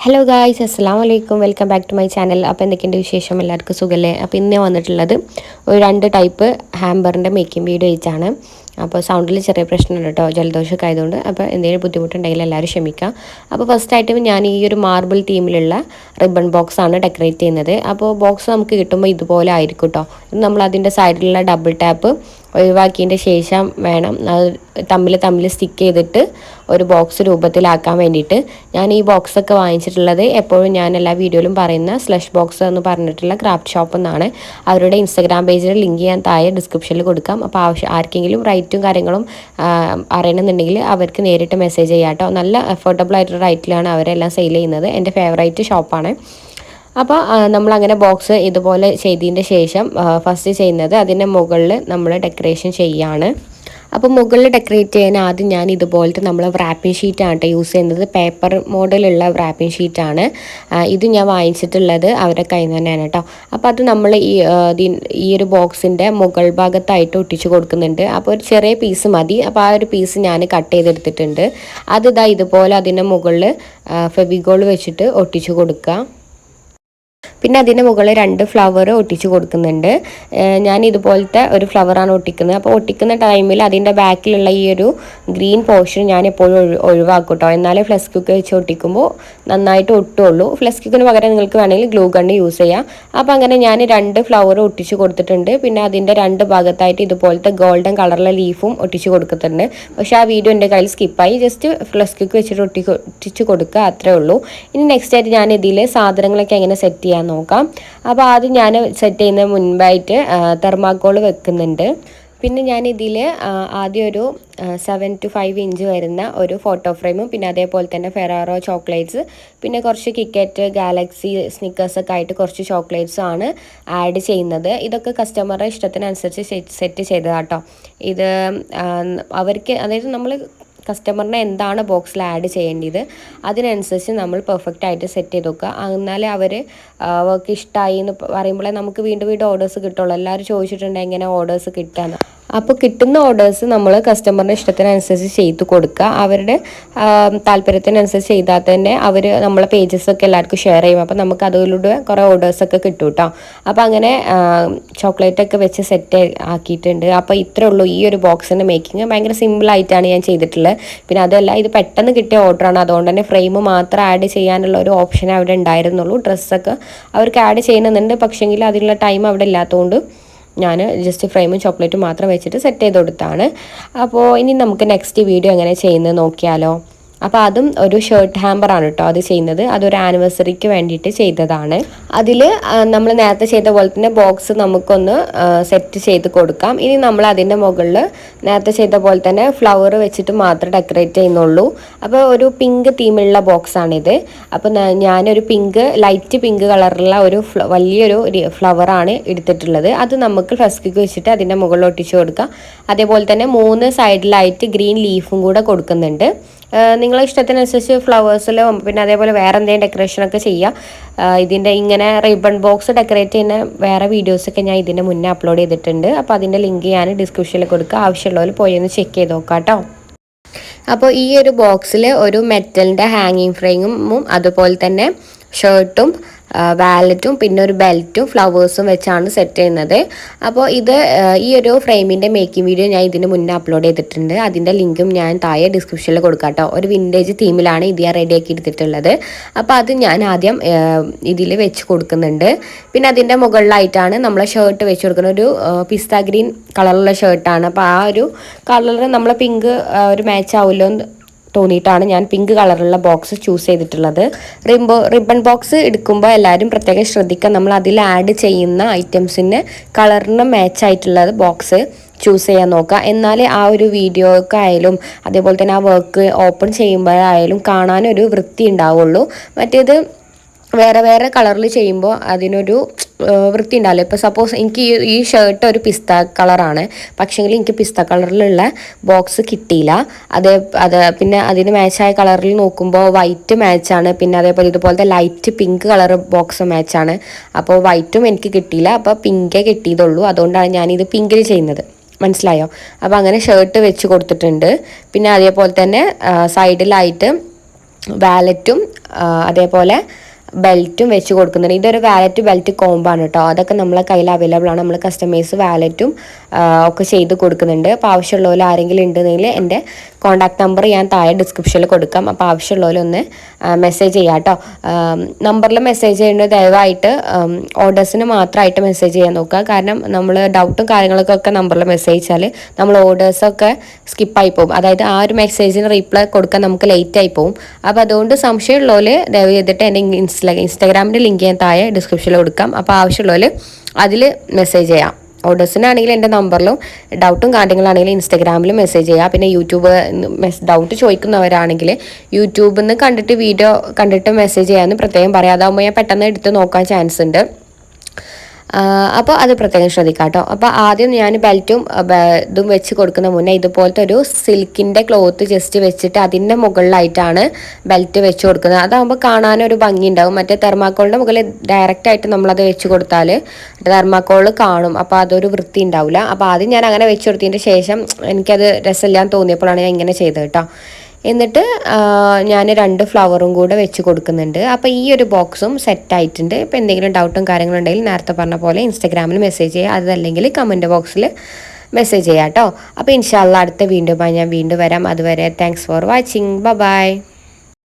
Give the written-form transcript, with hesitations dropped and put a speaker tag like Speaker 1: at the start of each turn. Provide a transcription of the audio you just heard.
Speaker 1: Hello guys, അസ്സലാമു അലൈക്കും. Welcome back to my channel. അപ്പോൾ എന്തൊക്കെയുണ്ട് വിശേഷം? എല്ലാവർക്കും സുഖമല്ലേ? അപ്പോൾ ഇന്ന് വന്നിട്ടുള്ളത് ഒരു 2 ടൈപ്പ് ഹാമ്പറിൻ്റെ മേക്കിംഗ് വീഡിയോ ആയിട്ടാണ്. അപ്പോൾ സൗണ്ടിൽ ചെറിയ പ്രശ്നമുണ്ട് കേട്ടോ, ജലദോഷമൊക്കെ ആയതുകൊണ്ട്. അപ്പോൾ എന്തെങ്കിലും ബുദ്ധിമുട്ടുണ്ടെങ്കിൽ എല്ലാവരും ക്ഷമിക്കുക. അപ്പോൾ ഫസ്റ്റായിട്ടും ഞാൻ ഈ ഒരു മാർബിൾ തീമിലുള്ള റിബൺ ബോക്സാണ് ഡെക്കറേറ്റ് ചെയ്യുന്നത്. അപ്പോൾ ബോക്സ് നമുക്ക് കിട്ടുമ്പോൾ ഇതുപോലെ ആയിരിക്കും കേട്ടോ. നമ്മൾ അതിൻ്റെ സൈഡിലുള്ള ഡബിൾ ടാപ്പ് ഒഴിവാക്കിയതിൻ്റെ ശേഷം വേണം അത് തമ്മിൽ സ്റ്റിക്ക് ചെയ്തിട്ട് ഒരു ബോക്സ് രൂപത്തിലാക്കാൻ വേണ്ടിയിട്ട്. ഞാൻ ഈ ബോക്സൊക്കെ വാങ്ങിച്ചിട്ടുള്ളത് എപ്പോഴും ഞാൻ എല്ലാ വീഡിയോയിലും പറയുന്ന സ്ലഷ് ബോക്സ് എന്ന് പറഞ്ഞിട്ടുള്ള ക്രാഫ്റ്റ് ഷോപ്പ് എന്നാണ്. അവരുടെ ഇൻസ്റ്റാഗ്രാം പേജിൽ ലിങ്ക് ഞാൻ താഴെ ഡിസ്ക്രിപ്ഷനിൽ കൊടുക്കാം. അപ്പോൾ ആർക്കെങ്കിലും റൈറ്റും കാര്യങ്ങളും അറിയണമെന്നുണ്ടെങ്കിൽ അവർക്ക് നേരിട്ട് മെസ്സേജ് ചെയ്യാം കേട്ടോ. നല്ല അഫോർഡബിൾ ആയിട്ടുള്ള റൈറ്റിലാണ് അവരെല്ലാം സെയിൽ ചെയ്യുന്നത്. എൻ്റെ ഫേവറേറ്റ് ഷോപ്പാണ്. അപ്പോൾ നമ്മളങ്ങനെ ബോക്സ് ഇതുപോലെ ചെയ്തതിൻ്റെ ശേഷം ഫസ്റ്റ് ചെയ്യുന്നത് അതിൻ്റെ മുകളിൽ നമ്മൾ ഡെക്കറേഷൻ ചെയ്യുകയാണ്. അപ്പോൾ മുകളിൽ ഡെക്കറേറ്റ് ചെയ്യാൻ ആദ്യം ഞാൻ ഇതുപോലത്തെ നമ്മൾ റാപ്പിംഗ് ഷീറ്റാണ് കേട്ടോ യൂസ് ചെയ്യുന്നത്. പേപ്പർ മോഡലുള്ള റാപ്പിംഗ് ഷീറ്റാണ് ഇത് ഞാൻ വാങ്ങിച്ചിട്ടുള്ളത് അവരുടെ കയ്യിൽ നിന്ന് തന്നെയാണ് കേട്ടോ. അപ്പോൾ അത് നമ്മൾ ഈ ഒരു ബോക്സിൻ്റെ മുകൾ ഭാഗത്തായിട്ട് ഒട്ടിച്ച് കൊടുക്കുന്നുണ്ട്. അപ്പോൾ ഒരു ചെറിയ പീസ് മതി. അപ്പോൾ ആ ഒരു പീസ് ഞാൻ കട്ട് ചെയ്തെടുത്തിട്ടുണ്ട്. അത് ഇതുപോലെ അതിൻ്റെ മുകളിൽ ഫെവിഗോൾ വെച്ചിട്ട് ഒട്ടിച്ച് കൊടുക്കുക. പിന്നെ അതിന് മുകളിൽ 2 ഫ്ലവർ ഒട്ടിച്ച് കൊടുക്കുന്നുണ്ട്. ഞാൻ ഇതുപോലത്തെ ഒരു ഫ്ലവറാണ് ഒട്ടിക്കുന്നത്. അപ്പോൾ ഒട്ടിക്കുന്ന ടൈമിൽ അതിൻ്റെ ബാക്കിലുള്ള ഈ ഒരു ഗ്രീൻ പോർഷൻ ഞാൻ എപ്പോഴും ഒഴിവാക്കും കേട്ടോ. എന്നാലേ ഫ്ലസ് ക്യൂക്ക് വെച്ച് ഒട്ടിക്കുമ്പോൾ നന്നായിട്ട് ഒട്ടുള്ളൂ. ഫ്ലസ് ക്യൂക്കിന് പകരം നിങ്ങൾക്ക് വേണമെങ്കിൽ ഗ്ലൂ ഗണ്ണ് യൂസ് ചെയ്യാം. അപ്പോൾ അങ്ങനെ ഞാൻ 2 ഫ്ലവർ ഒട്ടിച്ച് കൊടുത്തിട്ടുണ്ട്. പിന്നെ അതിൻ്റെ 2 ഭാഗത്തായിട്ട് ഇതുപോലത്തെ ഗോൾഡൻ കളറിലെ ലീഫും ഒട്ടിച്ച് കൊടുക്കുന്നുണ്ട്. പക്ഷേ ആ വീഡിയോ എൻ്റെ കയ്യിൽ സ്കിപ്പായി. ജസ്റ്റ് ഫ്ലസ് ക്യൂക്ക് വെച്ചിട്ട് ഒട്ടിച്ച് കൊടുക്കുക, അത്രേ ഉള്ളൂ. ഇനി നെക്സ്റ്റ് ആയിട്ട് ഞാൻ ഇതിൽ സാധനങ്ങളൊക്കെ എങ്ങനെ സെറ്റ് ചെയ്യാൻ നോക്കാം. അപ്പോൾ ആദ്യം ഞാൻ സെറ്റ് ചെയ്യുന്നതിന് മുൻപായിട്ട് തെർമാക്കോൾ വെക്കുന്നുണ്ട്. പിന്നെ ഞാൻ ഇതിൽ ആദ്യം ഒരു 7 to 5 ഇഞ്ച് വരുന്ന ഒരു ഫോട്ടോ ഫ്രെയിമും പിന്നെ അതേപോലെ തന്നെ ഫെറാറോ ചോക്ലേറ്റ്സ് പിന്നെ കുറച്ച് കിക്കറ്റ് ഗാലക്സി സ്നിക്കേഴ്സൊക്കെ ആയിട്ട് കുറച്ച് ചോക്ലേറ്റ്സും ആണ് ആഡ് ചെയ്യുന്നത്. ഇതൊക്കെ കസ്റ്റമറുടെ ഇഷ്ടത്തിനനുസരിച്ച് സെറ്റ് ചെയ്തതാട്ടോ. ഇത് അവർക്ക്, അതായത് നമ്മൾ കസ്റ്റമറിനെ എന്താണ് ബോക്സിൽ ആഡ് ചെയ്യേണ്ടത് അതിനനുസരിച്ച് നമ്മൾ പെർഫെക്റ്റ് ആയിട്ട് സെറ്റ് ചെയ്ത് വെക്കുക. എന്നാലേ അവർ വർക്ക് ഇഷ്ടമായി എന്ന് പറയുമ്പോഴേ നമുക്ക് വീണ്ടും ഓർഡേഴ്സ് കിട്ടുള്ളൂ. എല്ലാവരും ചോദിച്ചിട്ടുണ്ട് എങ്ങനെ ഓർഡേഴ്സ് കിട്ടുകയെന്ന്. അപ്പോൾ കിട്ടുന്ന ഓർഡേഴ്സ് നമ്മൾ കസ്റ്റമറിൻ്റെ ഇഷ്ടത്തിനനുസരിച്ച് ചെയ്ത് കൊടുക്കുക. അവരുടെ താല്പര്യത്തിനനുസരിച്ച് ചെയ്താൽ തന്നെ അവർ നമ്മളെ പേജസൊക്കെ എല്ലാവർക്കും ഷെയർ ചെയ്യും. അപ്പോൾ നമുക്ക് അതിലൂടെ കുറേ ഓർഡേഴ്സൊക്കെ കിട്ടും കേട്ടോ. അപ്പോൾ അങ്ങനെ ചോക്ലേറ്റൊക്കെ വെച്ച് സെറ്റ് ആക്കിയിട്ടുണ്ട്. അപ്പോൾ ഇത്രേ ഉള്ളൂ ഈ ഒരു ബോക്സിൻ്റെ മേക്കിങ്. ഭയങ്കര സിമ്പിളായിട്ടാണ് ഞാൻ ചെയ്തിട്ടുള്ളത്. പിന്നെ അതല്ല, ഇത് പെട്ടെന്ന് കിട്ടിയ ഓർഡറാണ്. അതുകൊണ്ട് തന്നെ ഫ്രെയിം മാത്രം ആഡ് ചെയ്യാനുള്ള ഒരു ഓപ്ഷൻ അവിടെ ഉണ്ടായിരുന്നുള്ളൂ. ഡ്രസ്സൊക്കെ അവർക്ക് ആഡ് ചെയ്യുന്നുണ്ട്, പക്ഷേങ്കിൽ അതിനുള്ള ടൈം അവിടെ ഇല്ലാത്തതുകൊണ്ട് ഞാൻ ജസ്റ്റ് ഫ്രെയിമും ചോക്ലേറ്റും മാത്രം വെച്ചിട്ട് സെറ്റ് ചെയ്ത് കൊടുത്താണ്. അപ്പോൾ ഇനി നമുക്ക് നെക്സ്റ്റ് വീഡിയോ എങ്ങനെ ചെയ്യുന്നത് നോക്കിയാലോ. അപ്പോൾ അതും ഒരു ഷർട്ട് ഹാമ്പറാണ് കേട്ടോ അത് ചെയ്യുന്നത്. അതൊരു ആനിവേഴ്സറിക്ക് വേണ്ടിയിട്ട് ചെയ്തതാണ്. അതിൽ നമ്മൾ നേരത്തെ ചെയ്ത പോലെ തന്നെ ബോക്സ് നമുക്കൊന്ന് സെറ്റ് ചെയ്ത് കൊടുക്കാം. ഇനി നമ്മൾ അതിൻ്റെ മുകളിൽ നേരത്തെ ചെയ്ത പോലെ തന്നെ ഫ്ലവർ വെച്ചിട്ട് മാത്രമേ ഡെക്കറേറ്റ് ചെയ്യുന്നുള്ളൂ. അപ്പോൾ ഒരു പിങ്ക് തീമുള്ള ബോക്സാണിത്. അപ്പോൾ ഞാനൊരു ലൈറ്റ് പിങ്ക് കളറുള്ള ഒരു വലിയൊരു ഫ്ലവറാണ് എടുത്തിട്ടുള്ളത്. അത് നമുക്ക് ഫ്ലസ്കിക്ക് വെച്ചിട്ട് അതിൻ്റെ മുകളിൽ ഒട്ടിച്ച് കൊടുക്കാം. അതേപോലെ തന്നെ 3 സൈഡിലായിട്ട് ഗ്രീൻ ലീഫും കൂടെ കൊടുക്കുന്നുണ്ട്. നിങ്ങളെ ഇഷ്ടത്തിനനുസരിച്ച് ഫ്ലവേഴ്സിലോ പിന്നെ അതേപോലെ വേറെ എന്തെങ്കിലും ഡെക്കറേഷനൊക്കെ ചെയ്യാം. ഇതിൻ്റെ ഇങ്ങനെ റിബൺ ബോക്സ് ഡെക്കറേറ്റ് ചെയ്യുന്ന വേറെ വീഡിയോസൊക്കെ ഞാൻ ഇതിൻ്റെ മുന്നേ അപ്ലോഡ് ചെയ്തിട്ടുണ്ട്. അപ്പോൾ അതിൻ്റെ ലിങ്ക് ഞാൻ ഡിസ്ക്രിപ്ഷനിൽ കൊടുക്കുക. ആവശ്യമുള്ളവർ പോയി ഒന്ന് ചെക്ക് ചെയ്ത് നോക്കാം കേട്ടോ. അപ്പോൾ ഈ ഒരു ബോക്സിൽ ഒരു മെറ്റലിൻ്റെ ഹാങ്ങിങ് ഫ്രെയിമും അതുപോലെ തന്നെ ഷർട്ടും വാലറ്റും പിന്നെ ഒരു ബെൽറ്റും ഫ്ലവേഴ്സും വെച്ചാണ് സെറ്റ് ചെയ്യുന്നത്. അപ്പോൾ ഈ ഒരു ഫ്രെയിമിൻ്റെ മേക്കിംഗ് വീഡിയോ ഞാൻ ഇതിന് മുന്നേ അപ്ലോഡ് ചെയ്തിട്ടുണ്ട്. അതിൻ്റെ ലിങ്കും ഞാൻ താഴെ ഡിസ്ക്രിപ്ഷനിൽ കൊടുക്കാം കേട്ടോ. ഒരു വിൻറ്റേജ് തീമിലാണ് ഇത് ഞാൻ റെഡിയാക്കി എടുത്തിട്ടുള്ളത്. അപ്പോൾ അത് ഞാൻ ആദ്യം ഇതിൽ വെച്ച് കൊടുക്കുന്നുണ്ട്. പിന്നെ അതിൻ്റെ മുകളിലായിട്ടാണ് നമ്മൾ ഷർട്ട് വെച്ച് കൊടുക്കുന്നത്. ഒരു പിസ്ത ഗ്രീൻ കളറുള്ള ഷർട്ടാണ്. അപ്പോൾ ആ ഒരു കളർ നമ്മളെ പിങ്ക് ഒരു മാച്ച് ആവുമല്ലോ തോന്നിയിട്ടാണ് ഞാൻ പിങ്ക് കളറുള്ള ബോക്സ് ചൂസ് ചെയ്തിട്ടുള്ളത്. റിബൺ ബോക്സ് എടുക്കുമ്പോൾ എല്ലാവരും പ്രത്യേകം ശ്രദ്ധിക്കുക. നമ്മൾ അതിൽ ആഡ് ചെയ്യുന്ന ഐറ്റംസിന് കളറിന് മാച്ച് ആയിട്ടുള്ളത് ബോക്സ് ചൂസ് ചെയ്യാൻ നോക്കുക. എന്നാലേ ആ ഒരു വീഡിയോക്കായാലും അതേപോലെ തന്നെ ആ വർക്ക് ഓപ്പൺ ചെയ്യുമ്പോഴായാലും കാണാനൊരു വൃത്തി ഉണ്ടാവുള്ളൂ. മറ്റേത് വേറെ കളറിൽ ചെയ്യുമ്പോൾ അതിനൊരു വൃത്തി ഉണ്ടാവില്ല. ഇപ്പോൾ സപ്പോസ് എനിക്ക് ഈ ഷർട്ട് ഒരു പിസ്ത കളറാണ്, പക്ഷേങ്കിൽ എനിക്ക് പിസ്ത കളറിലുള്ള ബോക്സ് കിട്ടിയില്ല. പിന്നെ അതിന് മാച്ചായ കളറിൽ നോക്കുമ്പോൾ വൈറ്റ് മാച്ചാണ്. പിന്നെ അതേപോലെ ഇതുപോലത്തെ ലൈറ്റ് പിങ്ക് കളർ ബോക്സ് മാച്ചാണ്. അപ്പോൾ വൈറ്റും എനിക്ക് കിട്ടിയില്ല, അപ്പോൾ പിങ്കേ കിട്ടിയതുള്ളൂ. അതുകൊണ്ടാണ് ഞാനിത് പിങ്കിൽ ചെയ്യുന്നത്. മനസ്സിലായോ? അപ്പോൾ അങ്ങനെ ഷർട്ട് വെച്ച് കൊടുത്തിട്ടുണ്ട്. പിന്നെ അതേപോലെ തന്നെ സൈഡിലായിട്ട് വാലറ്റും അതേപോലെ ബെൽറ്റും വെച്ച് കൊടുക്കുന്നുണ്ട്. ഇതൊരു വാലറ്റ് ബെൽറ്റ് കോംബോ ആണ് കേട്ടോ. അതൊക്കെ നമ്മളെ കയ്യിൽ അവൈലബിൾ ആണ്. നമ്മൾ കസ്റ്റമൈസ് വാലറ്റും ഒക്കെ ചെയ്ത് കൊടുക്കുന്നുണ്ട്. അപ്പോൾ ആവശ്യമുള്ളവർ ആരെങ്കിലും ഉണ്ടെങ്കിൽ എൻ്റെ കോൺടാക്ട് നമ്പർ ഞാൻ താഴെ ഡിസ്ക്രിപ്ഷനിൽ കൊടുക്കാം. അപ്പോൾ ആവശ്യമുള്ളവരൊന്ന് മെസ്സേജ് ചെയ്യാം കേട്ടോ. നമ്പറിൽ മെസ്സേജ് ചെയ്യുന്നത് ദയവായിട്ട് ഓർഡേഴ്സിന് മാത്രമായിട്ട് മെസ്സേജ് ചെയ്യാൻ നോക്കുക. കാരണം നമ്മൾ ഡൗട്ടും കാര്യങ്ങൾക്കൊക്കെ നമ്പറിൽ മെസ്സേജ് ചെയ്താൽ നമ്മൾ ഓർഡേഴ്സൊക്കെ സ്കിപ്പായി പോകും. അതായത് ആ ഒരു മെസ്സേജിന് റീപ്ലൈ കൊടുക്കാൻ നമുക്ക് ലേറ്റ് ആയി പോകും. അപ്പോൾ അതുകൊണ്ട് സംശയമുള്ളവർ ദയവ് ചെയ്തിട്ട് എൻ്റെ ഇൻസ്റ്റാഗ്രാമിൻ്റെ ലിങ്ക് ഞാൻ താഴെ ഡിസ്ക്രിപ്ഷനിൽ കൊടുക്കാം. അപ്പോൾ ആവശ്യമുള്ളവർ അതിൽ മെസ്സേജ് ചെയ്യാം. ഓർഡേഴ്സിനാണെങ്കിൽ എൻ്റെ നമ്പറിലും ഡൗട്ടും കാര്യങ്ങളാണെങ്കിൽ ഇൻസ്റ്റാഗ്രാമിലും മെസ്സേജ് ചെയ്യുക. പിന്നെ യൂട്യൂബ് ഡൗട്ട് ചോദിക്കുന്നവരാണെങ്കിൽ യൂട്യൂബിൽ നിന്ന് കണ്ടിട്ട് വീഡിയോ കണ്ടിട്ട് മെസ്സേജ് ചെയ്യാമെന്ന് പ്രത്യേകം പറയാം. അതാകുമ്പോൾ ഞാൻ പെട്ടെന്ന് എടുത്ത് നോക്കാൻ ചാൻസ് ഉണ്ട്. അപ്പോൾ അത് പ്രത്യേകം ശ്രദ്ധിക്കാം കേട്ടോ. അപ്പോൾ ആദ്യം ഞാൻ ബെൽറ്റും ഇതും വെച്ച് കൊടുക്കുന്ന മുന്നേ ഇതുപോലത്തെ ഒരു സിൽക്കിൻ്റെ ക്ലോത്ത് ജസ്റ്റ് വെച്ചിട്ട് അതിൻ്റെ മുകളിലായിട്ടാണ് ബെൽറ്റ് വെച്ച് കൊടുക്കുന്നത്. അതാകുമ്പോൾ കാണാനൊരു ഭംഗി ഉണ്ടാവും. മറ്റേ തെർമാക്കോളിൻ്റെ മുകളിൽ ഡയറക്റ്റായിട്ട് നമ്മളത് വെച്ച് കൊടുത്താൽ തെർമാക്കോൾ കാണും. അപ്പോൾ അതൊരു വൃത്തി ഉണ്ടാവില്ല. അപ്പോൾ ആദ്യം ഞാൻ അങ്ങനെ വെച്ച് കൊടുത്തതിൻ്റെ ശേഷം എനിക്കത് രസമില്ലാന്ന് തോന്നിയപ്പോഴാണ് ഞാൻ ഇങ്ങനെ ചെയ്തത് കേട്ടോ. എന്നിട്ട് ഞാൻ 2 ഫ്ലവറും കൂടെ വെച്ച് കൊടുക്കുന്നുണ്ട്. അപ്പോൾ ഈ ഒരു ബോക്സും സെറ്റായിട്ടുണ്ട്. ഇപ്പോൾ എന്തെങ്കിലും ഡൗട്ടും കാര്യങ്ങളും ഉണ്ടെങ്കിൽ നേരത്തെ പറഞ്ഞ പോലെ ഇൻസ്റ്റാഗ്രാമിൽ മെസ്സേജ് ചെയ്യുക. അതല്ലെങ്കിൽ കമൻറ്റ് ബോക്സിൽ മെസ്സേജ് ചെയ്യാം കേട്ടോ. അപ്പോൾ ഇൻഷാ അല്ലാഹ് അടുത്ത വീഡിയോയുമായി ഞാൻ വീണ്ടും വരാം. അതുവരെ താങ്ക്സ് ഫോർ വാച്ചിങ്. ബൈ.